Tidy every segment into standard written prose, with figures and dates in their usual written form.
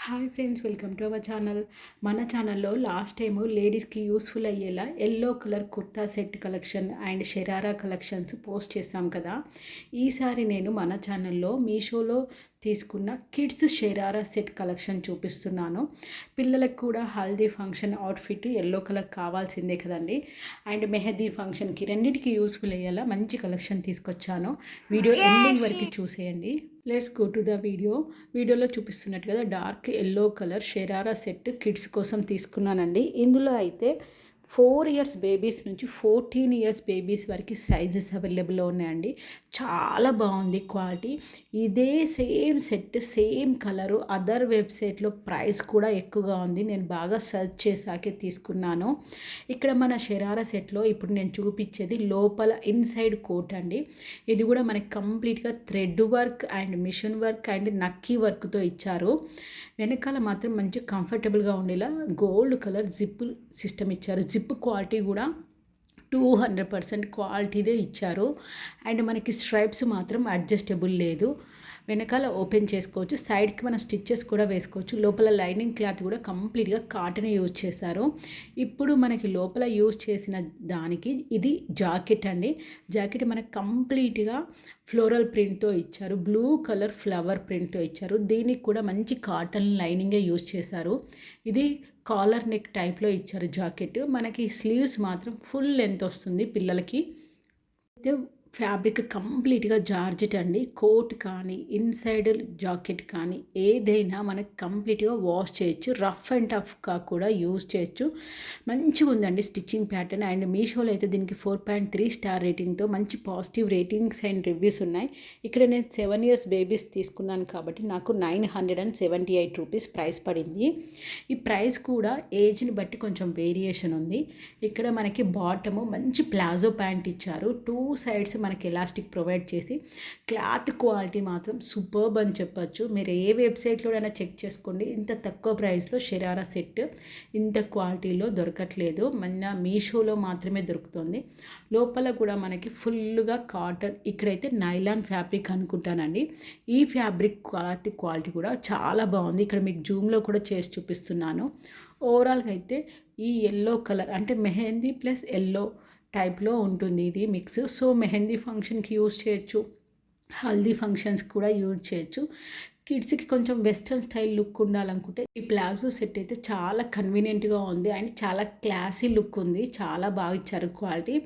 Hi friends, welcome to our channel. మన ఛానల్లో last time లేడీస్కి యూస్ఫుల్ అయ్యేలా yellow colour kurta set collection and sharara collections post చేశాం కదా. ఈసారి నేను మన ఛానల్లో మీషోలో తీసుకున్న కిడ్స్ షరారా సెట్ కలెక్షన్ చూపిస్తున్నాను. పిల్లలకు కూడా haldi function outfit yellow colour కావాల్సిందే కదండి. అండ్ మెహందీ ఫంక్షన్కి రెండింటికి యూస్ఫుల్ అయ్యేలా మంచి కలెక్షన్ తీసుకొచ్చాను. వీడియో ఎండింగ్ వరకు చూసేయండి. లెట్స్ గో టు ద వీడియోలో చూపిస్తున్నట్టు కదా dark yellow colour sharara set kids కోసం తీసుకున్నానండి. ఇందులో అయితే 4 ఇయర్స్ బేబీస్ నుంచి 14 ఇయర్స్ బేబీస్ వరకు సైజెస్ అవైలబుల్లో ఉన్నాయండి. చాలా బాగుంది క్వాలిటీ. ఇదే same set same colour other వెబ్సైట్లో ప్రైస్ కూడా ఎక్కువగా ఉంది. నేను బాగా సెర్చ్ చేసాకే తీసుకున్నాను. ఇక్కడ మన షరారా సెట్లో ఇప్పుడు నేను చూపించేది లోపల ఇన్సైడ్ కోట్ అండి. ఇది కూడా మనకి కంప్లీట్గా thread work and machine work and నక్కీ వర్క్తో ఇచ్చారు. వెనకాల మాత్రం మంచి కంఫర్టబుల్గా ఉండేలా గోల్డ్ కలర్ జిప్ సిస్టమ్ ఇచ్చారు. జిప్ క్వాలిటీ కూడా 200% క్వాలిటీదే ఇచ్చారు. అండ్ మనకి స్ట్రైప్స్ మాత్రం అడ్జస్టబుల్ లేదు. వెనకాల ఓపెన్ చేసుకోవచ్చు, సైడ్కి మనం స్టిచ్చెస్ కూడా వేసుకోవచ్చు. లోపల లైనింగ్ క్లాత్ కూడా కంప్లీట్గా కాటన్ యూజ్ చేస్తారు. ఇప్పుడు మనకి లోపల యూజ్ చేసిన దానికి ఇది జాకెట్ అండి. జాకెట్ మనకి కంప్లీట్గా ఫ్లోరల్ ప్రింట్తో ఇచ్చారు. బ్లూ కలర్ ఫ్లవర్ ప్రింట్తో ఇచ్చారు. దీనికి కూడా మంచి కాటన్ లైనింగే యూజ్ చేశారు. ఇది కాలర్ నెక్ టైప్లో ఇచ్చారు జాకెట్. మనకి స్లీవ్స్ మాత్రం ఫుల్ లెంత్ వస్తుంది పిల్లలకి. అయితే ఫ్యాబ్రిక్ కంప్లీట్గా జార్జెట్ అండి. కోట్ కానీ ఇన్సైడ్ జాకెట్ కానీ ఏదైనా మనకి కంప్లీట్గా వాష్ చేయొచ్చు. రఫ్ అండ్ టఫ్గా కూడా యూజ్ చేయొచ్చు. మంచిగా ఉందండి స్టిచ్చింగ్ ప్యాటర్న్. అండ్ మీషోలో అయితే దీనికి 4.3 స్టార్ రేటింగ్తో మంచి పాజిటివ్ రేటింగ్స్ అండ్ రివ్యూస్ ఉన్నాయి. ఇక్కడ నేను 7 ఇయర్స్ బేబీస్ తీసుకున్నాను కాబట్టి నాకు 978 రూపీస్ ప్రైస్ పడింది. ఈ ప్రైస్ కూడా ఏజ్ని బట్టి కొంచెం వేరియేషన్ ఉంది. ఇక్కడ మనకి బాటము మంచి ప్లాజో ప్యాంట్ ఇచ్చారు. 2 సైడ్స్ మనకి ఎలాస్టిక్ ప్రొవైడ్ చేసి క్లాత్ క్వాలిటీ మాత్రం సూపర్బ్ అని చెప్పచ్చు. మీరు ఏ వెబ్సైట్లోనైనా చెక్ చేసుకోండి, ఇంత తక్కువ ప్రైస్లో షరారా సెట్ ఇంత క్వాలిటీలో దొరకట్లేదు. మన మీషోలో మాత్రమే దొరుకుతుంది. లోపల కూడా మనకి ఫుల్గా కాటన్, ఇక్కడైతే నైలాన్ ఫ్యాబ్రిక్ అనుకుంటానండి. ఈ ఫ్యాబ్రిక్ క్వాలిటీ కూడా చాలా బాగుంది. ఇక్కడ మీకు జూమ్లో కూడా చేసి చూపిస్తున్నాను. ఓవరాల్గా అయితే ఈ ఎల్లో కలర్ అంటే మెహందీ ప్లస్ ఎల్లో టైప్లో ఉంటుంది ఇది మిక్స్. సో మెహందీ ఫంక్షన్కి యూజ్ చేయొచ్చు, హల్దీ ఫంక్షన్స్కి కూడా యూజ్ చేయొచ్చు. కిడ్స్కి కొంచెం వెస్ట్రన్ స్టైల్ లుక్ ఉండాలనుకుంటే ఈ ప్లాజో సెట్ అయితే చాలా కన్వీనియంట్గా ఉంది అండ్ చాలా క్లాసీ లుక్ ఉంది. చాలా బాగా ఇచ్చారు క్వాలిటీ.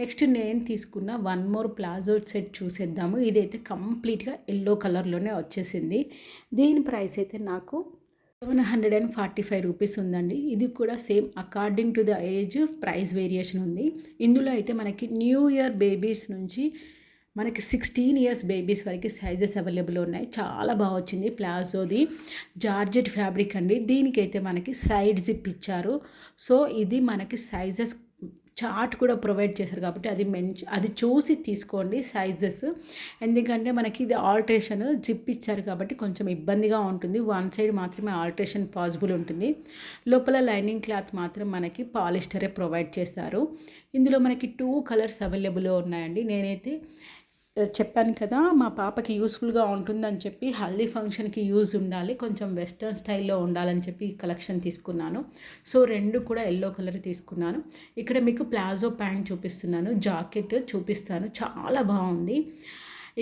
నెక్స్ట్ నేను తీసుకున్న వన్ మోర్ ప్లాజో సెట్ చూసేద్దాము. ఇదైతే కంప్లీట్గా ఎల్లో కలర్లోనే వచ్చేసింది. దీని ప్రైస్ అయితే నాకు 745 రూపీస్ ఉందండి. ఇది కూడా same according to the age price variation ఉంది. ఇందులో అయితే మనకి న్యూ ఇయర్ బేబీస్ నుంచి మనకి 16 ఇయర్స్ బేబీస్ వరకు సైజెస్ అవైలబుల్ ఉన్నాయి. చాలా బాగా వచ్చింది. ప్లాజోది జార్జెట్ ఫ్యాబ్రిక్ అండి. దీనికైతే మనకి సైడ్ జిప్ ఇచ్చారు. సో ఇది మనకి సైజెస్ చార్ట్ కూడా ప్రొవైడ్ చేశారు కాబట్టి అది చూసి తీసుకోండి సైజెస్. ఎందుకంటే మనకి ఇది ఆల్ట్రేషన్ జిప్ ఇచ్చారు కాబట్టి కొంచెం ఇబ్బందిగా ఉంటుంది. వన్ సైడ్ మాత్రమే ఆల్ట్రేషన్ పాసిబుల్ ఉంటుంది. లోపల లైనింగ్ క్లాత్ మాత్రం మనకి పాలిస్టరే ప్రొవైడ్ చేశారు. ఇందులో మనకి 2 కలర్స్ అవైలబుల్ ఉన్నాయండి. నేనైతే చెప్పాను కదా మా పాపకి యూస్ఫుల్గా ఉంటుందని చెప్పి, హల్దీ ఫంక్షన్కి యూజ్ ఉండాలి, కొంచెం వెస్ట్రన్ స్టైల్లో ఉండాలని చెప్పి ఈ కలెక్షన్ తీసుకున్నాను. సో 2 కూడా ఎల్లో కలర్ తీసుకున్నాను. ఇక్కడ మీకు ప్లాజో ప్యాంట్ చూపిస్తున్నాను, జాకెట్ చూపిస్తాను. చాలా బాగుంది.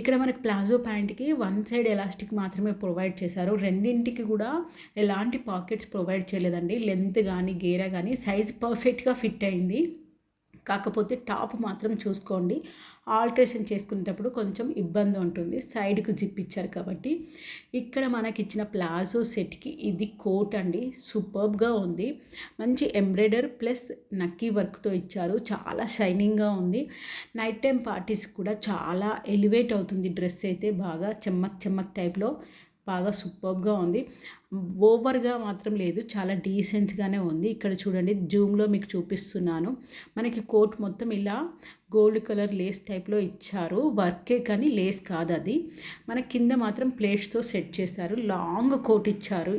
ఇక్కడ మనకి ప్లాజో ప్యాంట్కి 1 సైడ్ ఎలాస్టిక్ మాత్రమే ప్రొవైడ్ చేశారు. రెండింటికి కూడా ఎలాంటి పాకెట్స్ ప్రొవైడ్ చేయలేదండి. లెంత్ కానీ గేరా కానీ సైజ్ పర్ఫెక్ట్గా ఫిట్ అయింది. కాకపోతే టాప్ మాత్రం చూసుకోండి, ఆల్ట్రేషన్ చేసుకునేటప్పుడు కొంచెం ఇబ్బంది ఉంటుంది. సైడ్కి జిప్ ఇచ్చారు కాబట్టి. ఇక్కడ మనకి ఇచ్చిన ప్లాజో సెట్కి ఇది కోట్ అండి. సూపర్బ్గా ఉంది. మంచి ఎంబ్రాయిడర్ ప్లస్ నక్కీ వర్క్తో ఇచ్చారు. చాలా షైనింగ్గా ఉంది. నైట్ టైం పార్టీస్ కూడా చాలా ఎలివేట్ అవుతుంది డ్రెస్ అయితే. బాగా చెమ్మక్ టైప్లో బాగా సూపర్గా ఉంది. ఓవర్గా మాత్రం లేదు, చాలా డీసెంట్గానే ఉంది. ఇక్కడ చూడండి జూమ్లో మీకు చూపిస్తున్నాను. మనకి కోట్ మొత్తం ఇలా గోల్డ్ కలర్ లేస్ టైప్లో ఇచ్చారు. వర్కే కానీ లేస్ కాదు అది. మన కింద మాత్రం ప్లేట్స్తో సెట్ చేశారు. లాంగ్ కోట్ ఇచ్చారు.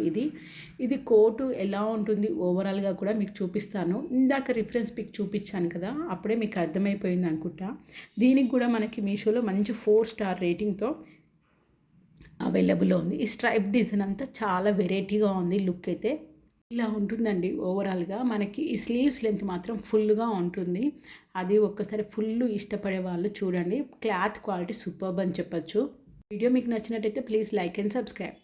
ఇది కోటు ఎలా ఉంటుంది ఓవరాల్గా కూడా మీకు చూపిస్తాను. ఇందాక రిఫరెన్స్ పిక్ చూపించాను కదా, అప్పుడే మీకు అర్థమైపోయింది అనుకుంటా. దీనికి కూడా మనకి మీషోలో మంచి 4 స్టార్ రేటింగ్తో అవైలబుల్లో ఉంది. ఈ స్ట్రైప్ డిజైన్ అంతా చాలా వెరైటీగా ఉంది. లుక్ అయితే ఇలా ఉంటుందండి. ఓవరాల్గా మనకి ఈ స్లీవ్స్ లెంత్ మాత్రం ఫుల్గా ఉంటుంది. అది ఒక్కసారి ఫుల్ ఇష్టపడే వాళ్ళు చూడండి. క్లాత్ క్వాలిటీ సూపర్బ్ అని చెప్పొచ్చు. వీడియో మీకు నచ్చినట్టయితే ప్లీజ్ లైక్ అండ్ సబ్స్క్రైబ్.